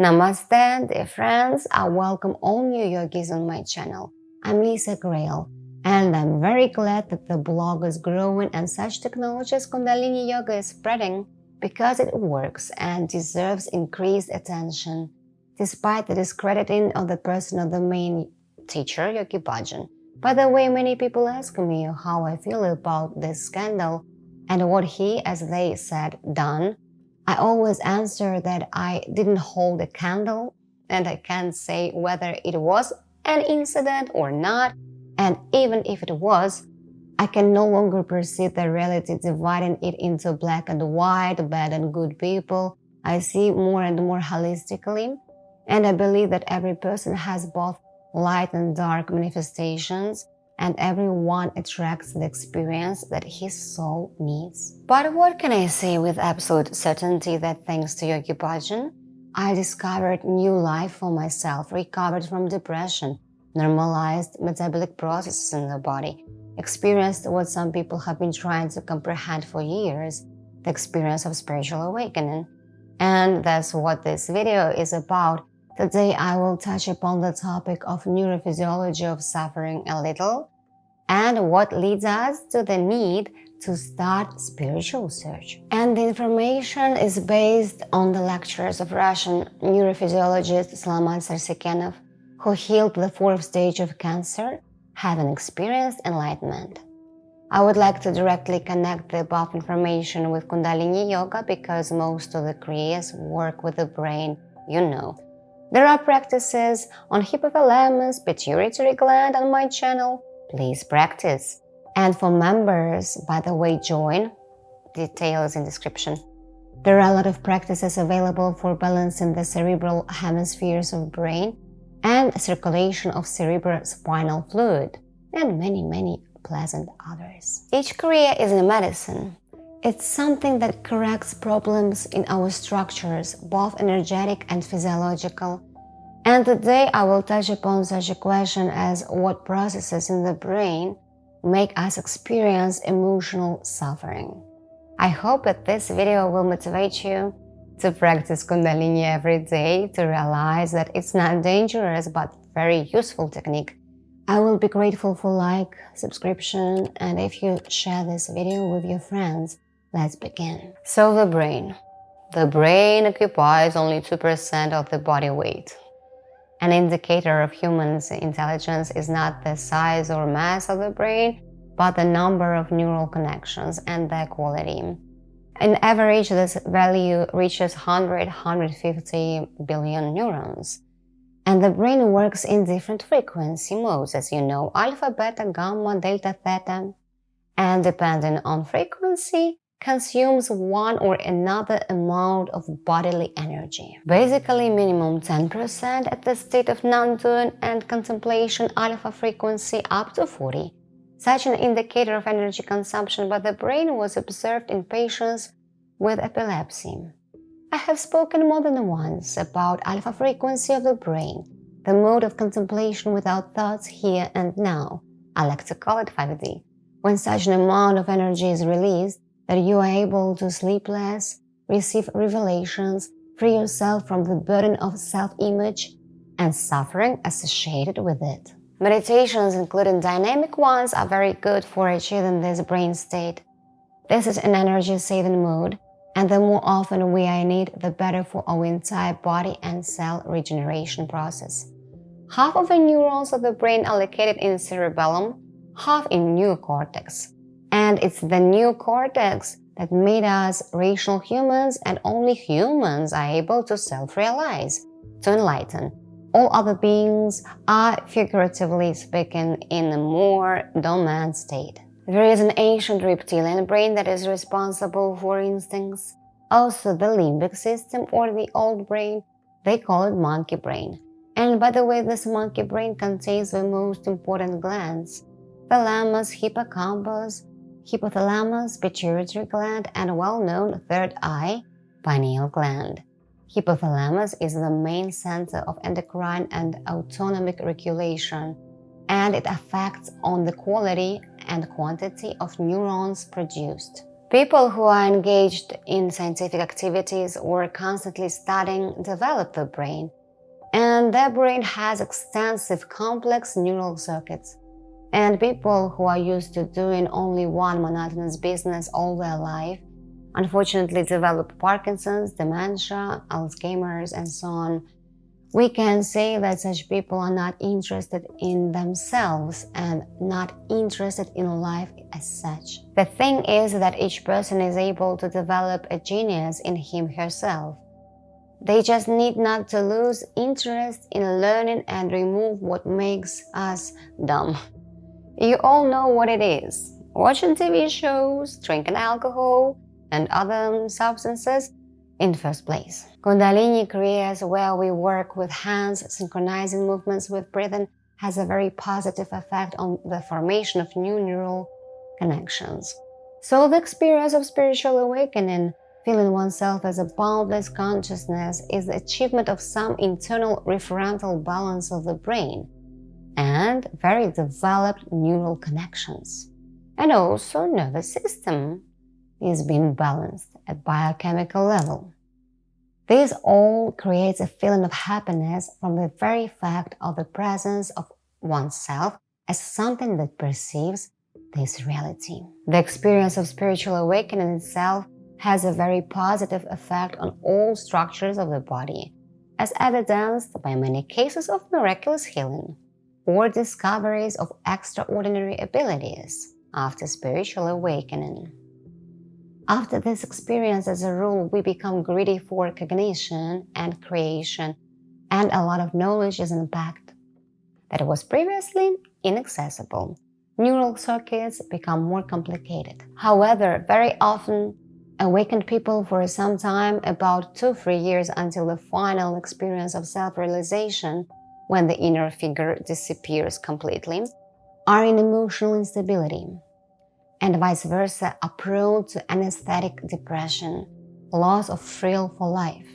Namaste, dear friends. I welcome all new yogis on my channel. I'm Lisa Grail, and I'm very glad that the blog is growing and such technology as Kundalini Yoga is spreading because it works and deserves increased attention, despite the discrediting of the person of the main teacher, Yogi Bhajan. By the way, many people ask me how I feel about this scandal and what he, as they said, done. I always answer that I didn't hold a candle and I can't say whether it was an incident or not. And even if it was, I can no longer perceive the reality dividing it into black and white, bad and good people. I see more and more holistically. And I believe that every person has both light and dark manifestations, and everyone attracts the experience that his soul needs. But what can I say with absolute certainty that thanks to Yogi Bhajan, I discovered new life for myself, recovered from depression, normalized metabolic processes in the body, experienced what some people have been trying to comprehend for years, the experience of spiritual awakening. And that's what this video is about. Today I will touch upon the topic of neurophysiology of suffering a little and what leads us to the need to start spiritual search. And the information is based on the lectures of Russian neurophysiologist Slamat Sarsikenov, who healed the 4th stage of cancer, having experienced enlightenment. I would like to directly connect the above information with Kundalini Yoga because most of the Kriyas work with the brain, you know. There are practices on hypothalamus, pituitary gland on my channel. Please practice. And for members, by the way, join. Details in description. There are a lot of practices available for balancing the cerebral hemispheres of brain and circulation of cerebrospinal fluid, and many pleasant others. Each Kriya is a medicine. It's something that corrects problems in our structures, both energetic and physiological. And today I will touch upon such a question as what processes in the brain make us experience emotional suffering. I hope that this video will motivate you to practice Kundalini every day, to realize that it's not dangerous but very useful technique. I will be grateful for like, subscription, and if you share this video with your friends. Let's begin. So the brain. The brain occupies only 2% of the body weight. An indicator of human's intelligence is not the size or mass of the brain, but the number of neural connections and their quality. On average, this value reaches 150 billion neurons. And the brain works in different frequency modes, as you know, alpha, beta, gamma, delta, theta. And depending on frequency, consumes one or another amount of bodily energy. Basically, minimum 10% at the state of non-doing and contemplation alpha frequency up to 40. Such an indicator of energy consumption by the brain was observed in patients with epilepsy. I have spoken more than once about alpha frequency of the brain, the mode of contemplation without thoughts here and now. I like to call it 5D. When such an amount of energy is released, that you are able to sleep less, receive revelations, free yourself from the burden of self-image and suffering associated with it. Meditations, including dynamic ones, are very good for achieving this brain state. This is an energy-saving mode, and the more often we are in it, the better for our entire body and cell regeneration process. Half of the neurons of the brain are located in cerebellum, half in neocortex. And it's the neocortex that made us rational humans, and only humans are able to self-realize, to enlighten. All other beings are, figuratively speaking, in a more dormant state. There is an ancient reptilian brain that is responsible for instincts. Also the limbic system, or the old brain, they call it monkey brain. And by the way, this monkey brain contains the most important glands: thalamus, hippocampus, hypothalamus, pituitary gland, and well-known third eye, pineal gland. Hypothalamus is the main center of endocrine and autonomic regulation, and it affects on the quality and quantity of neurons produced. People who are engaged in scientific activities or constantly studying develop the brain, and their brain has extensive complex neural circuits. And people who are used to doing only one monotonous business all their life unfortunately develop Parkinson's, dementia, Alzheimer's, and so on. We can say that such people are not interested in themselves and not interested in life as such. The thing is that each person is able to develop a genius in him herself. They just need not to lose interest in learning and remove what makes us dumb. You all know what it is. Watching TV shows, drinking alcohol, and other substances in first place. Kundalini Kriyas, where we work with hands, synchronizing movements with breathing, has a very positive effect on the formation of new neural connections. So the experience of spiritual awakening, feeling oneself as a boundless consciousness, is the achievement of some internal referential balance of the brain and very developed neural connections. And also nervous system is being balanced at biochemical level. This all creates a feeling of happiness from the very fact of the presence of oneself as something that perceives this reality. The experience of spiritual awakening itself has a very positive effect on all structures of the body, as evidenced by many cases of miraculous healing or discoveries of extraordinary abilities after spiritual awakening. After this experience, as a rule, we become greedy for recognition and creation, and a lot of knowledge is impact that was previously inaccessible. Neural circuits become more complicated. However, very often, awakened people for some time, about 2-3 years until the final experience of self-realization, when the inner figure disappears completely, are in emotional instability, and vice versa are prone to anesthetic depression, loss of thrill for life.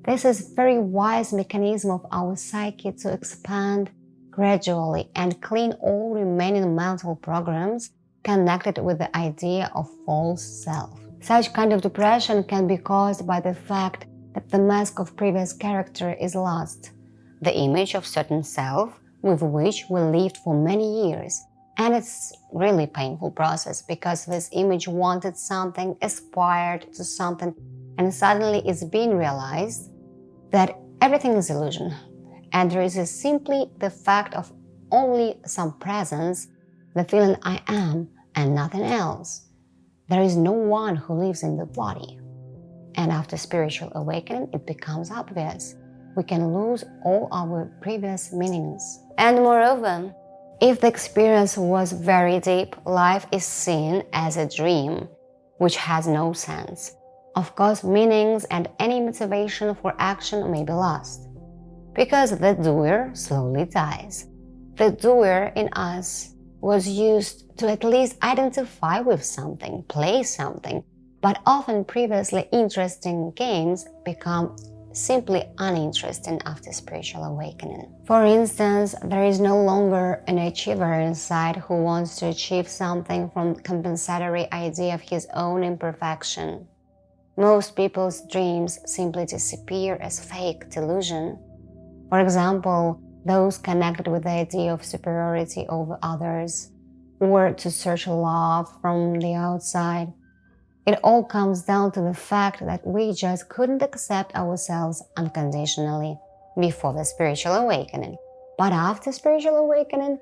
This is a very wise mechanism of our psyche to expand gradually and clean all remaining mental programs connected with the idea of false self. Such kind of depression can be caused by the fact that the mask of previous character is lost, the image of certain self with which we lived for many years. And it's really painful process because this image wanted something, aspired to something, and suddenly it's being realized that everything is illusion. And there is simply the fact of only some presence, the feeling I am and nothing else. There is no one who lives in the body. And after spiritual awakening, it becomes obvious. We can lose all our previous meanings. And moreover, if the experience was very deep, life is seen as a dream, which has no sense. Of course, meanings and any motivation for action may be lost, because the doer slowly dies. The doer in us was used to at least identify with something, play something, but often previously interesting games become simply uninteresting after spiritual awakening. For instance, there is no longer an achiever inside who wants to achieve something from compensatory idea of his own imperfection. Most people's dreams simply disappear as fake delusion. For example, those connected with the idea of superiority over others, or to search love from the outside. It all comes down to the fact that we just couldn't accept ourselves unconditionally before the spiritual awakening. But after spiritual awakening,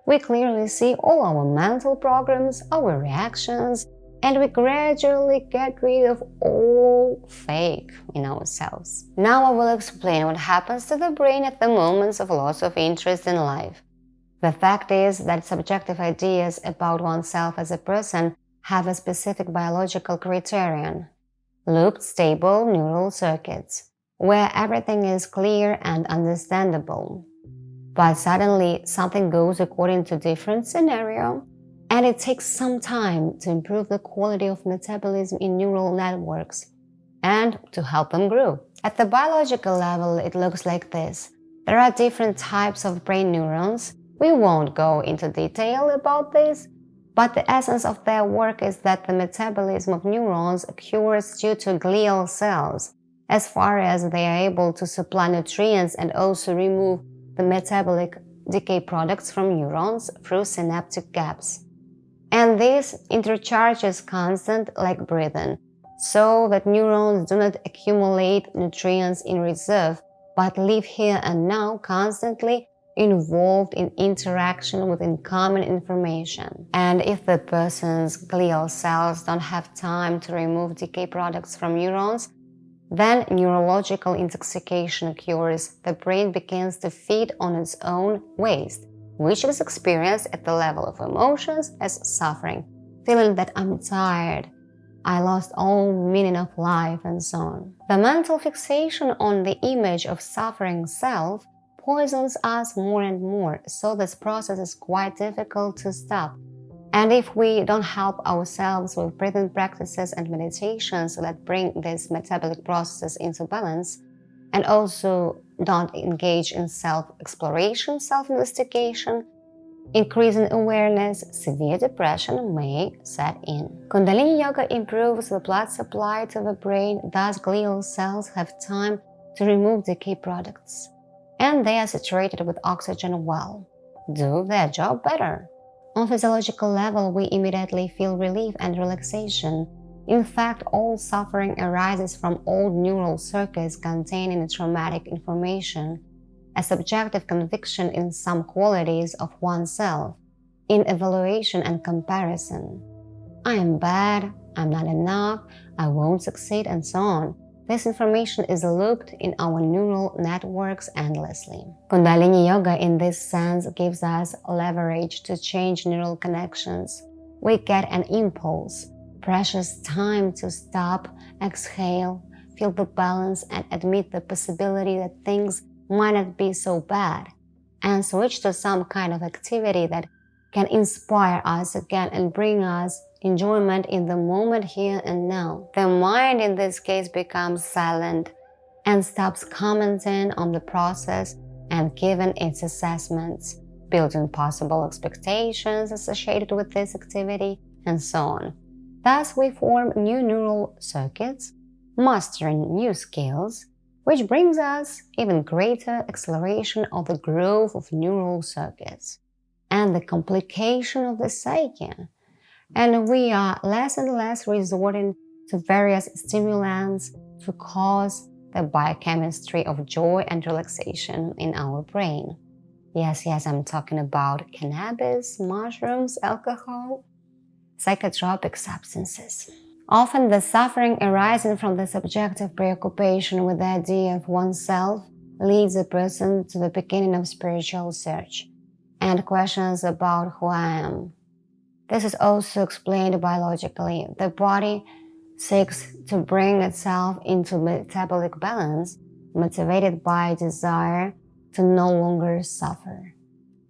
we clearly see all our mental programs, our reactions, and we gradually get rid of all fake in ourselves. Now I will explain what happens to the brain at the moments of loss of interest in life. The fact is that subjective ideas about oneself as a person have a specific biological criterion, looped stable neural circuits, where everything is clear and understandable. But suddenly something goes according to different scenario, and it takes some time to improve the quality of metabolism in neural networks and to help them grow. At the biological level, it looks like this. There are different types of brain neurons. We won't go into detail about this, But the essence of their work is that the metabolism of neurons occurs due to glial cells, as far as they are able to supply nutrients and also remove the metabolic decay products from neurons through synaptic gaps. And this intercharge is constant like breathing, so that neurons do not accumulate nutrients in reserve, but live here and now constantly involved in interaction with incoming information. And if the person's glial cells don't have time to remove decay products from neurons, then neurological intoxication occurs. The brain begins to feed on its own waste, which is experienced at the level of emotions as suffering, feeling that I'm tired, I lost all meaning of life, and so on. The mental fixation on the image of suffering self poisons us more and more, so this process is quite difficult to stop. And if we don't help ourselves with breathing practices and meditations that bring these metabolic processes into balance, and also don't engage in self-exploration, self-investigation, increasing awareness, severe depression may set in. Kundalini yoga improves the blood supply to the brain, thus glial cells have time to remove decay products, and they are saturated with oxygen well, do their job better. On physiological level, we immediately feel relief and relaxation. In fact, all suffering arises from old neural circuits containing traumatic information, a subjective conviction in some qualities of oneself, in evaluation and comparison. I am bad, I'm not enough, I won't succeed, and so on. This information is looped in our neural networks endlessly. Kundalini yoga in this sense gives us leverage to change neural connections. We get an impulse, precious time to stop, exhale, feel the balance and admit the possibility that things might not be so bad, and switch to some kind of activity that can inspire us again and bring us enjoyment in the moment here and now. The mind in this case becomes silent and stops commenting on the process and giving its assessments, building possible expectations associated with this activity, and so on. Thus, we form new neural circuits, mastering new skills, which brings us even greater acceleration of the growth of neural circuits and the complication of the psyche. And we are less and less resorting to various stimulants to cause the biochemistry of joy and relaxation in our brain. Yes, I'm talking about cannabis, mushrooms, alcohol, psychotropic substances. Often the suffering arising from the subjective preoccupation with the idea of oneself leads a person to the beginning of spiritual search and questions about who I am. This is also explained biologically. The body seeks to bring itself into metabolic balance, motivated by desire to no longer suffer.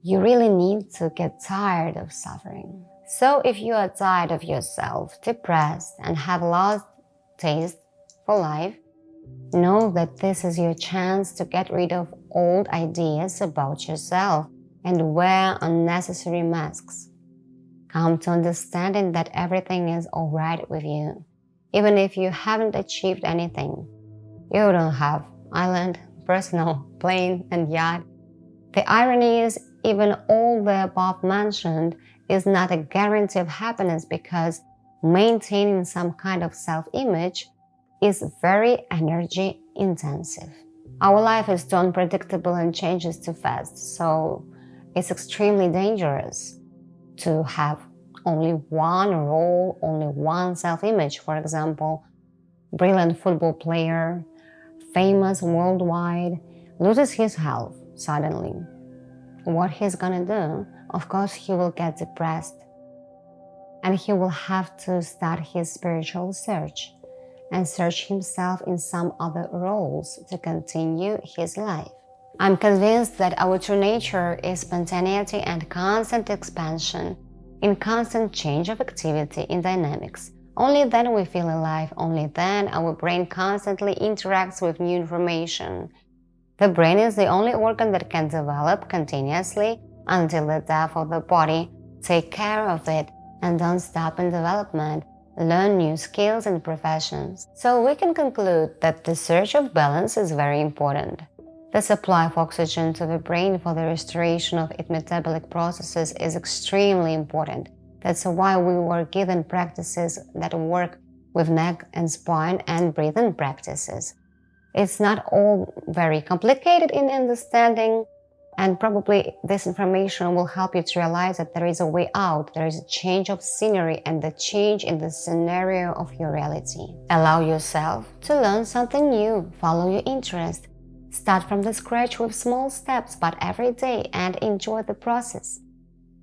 You really need to get tired of suffering. So if you are tired of yourself, depressed, and have lost taste for life, know that this is your chance to get rid of old ideas about yourself and wear unnecessary masks. Come to understanding that everything is alright with you, even if you haven't achieved anything. You don't have island, personal, plane, and yacht. The irony is, even all the above mentioned is not a guarantee of happiness, because maintaining some kind of self-image is very energy intensive. Our life is too unpredictable and changes too fast, so it's extremely dangerous to have only one role, only one self-image. For example, brilliant football player, famous worldwide, loses his health suddenly. What he's gonna do? Of course, he will get depressed, and he will have to start his spiritual search and search himself in some other roles to continue his life. I'm convinced that our true nature is spontaneity and constant expansion, in constant change of activity in dynamics. Only then we feel alive, only then our brain constantly interacts with new information. The brain is the only organ that can develop continuously until the death of the body. Take care of it and don't stop in development. Learn new skills and professions. So we can conclude that the search of balance is very important. The supply of oxygen to the brain for the restoration of its metabolic processes is extremely important. That's why we were given practices that work with neck and spine and breathing practices. It's not all very complicated in understanding, and probably this information will help you to realize that there is a way out, there is a change of scenery and a change in the scenario of your reality. Allow yourself to learn something new, follow your interest. Start from the scratch with small steps, but every day, and enjoy the process.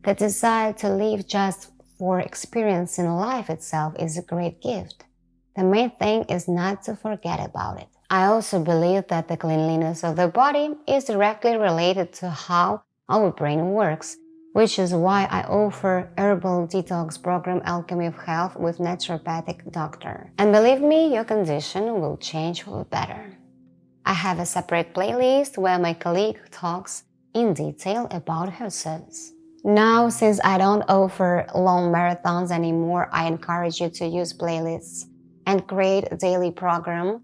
The desire to live just for experiencing life itself is a great gift. The main thing is not to forget about it. I also believe that the cleanliness of the body is directly related to how our brain works, which is why I offer herbal detox program Alchemy of Health with naturopathic doctor. And believe me, your condition will change for the better. I have a separate playlist where my colleague talks in detail about her service. Now, since I don't offer long marathons anymore, I encourage you to use playlists and create a daily program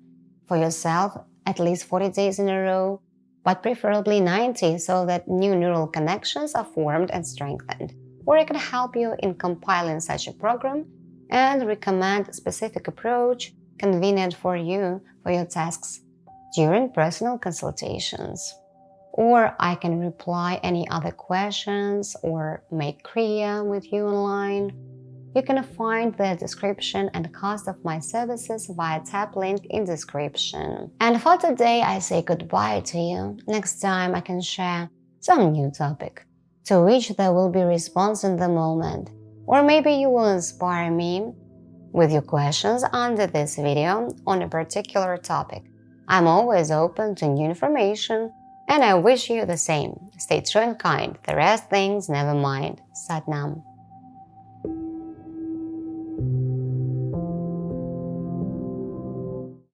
for yourself, at least 40 days in a row, but preferably 90 so that new neural connections are formed and strengthened. Or I can help you in compiling such a program and recommend a specific approach convenient for you for your tasks during personal consultations. Or I can reply any other questions or make Kriya with you online. You can find the description and cost of my services via tap link in description. And for today, I say goodbye to you. Next time I can share some new topic to which there will be response in the moment. Or maybe you will inspire me with your questions under this video on a particular topic. I'm always open to new information, and I wish you the same. Stay true and kind. The rest things, never mind. Sat Nam.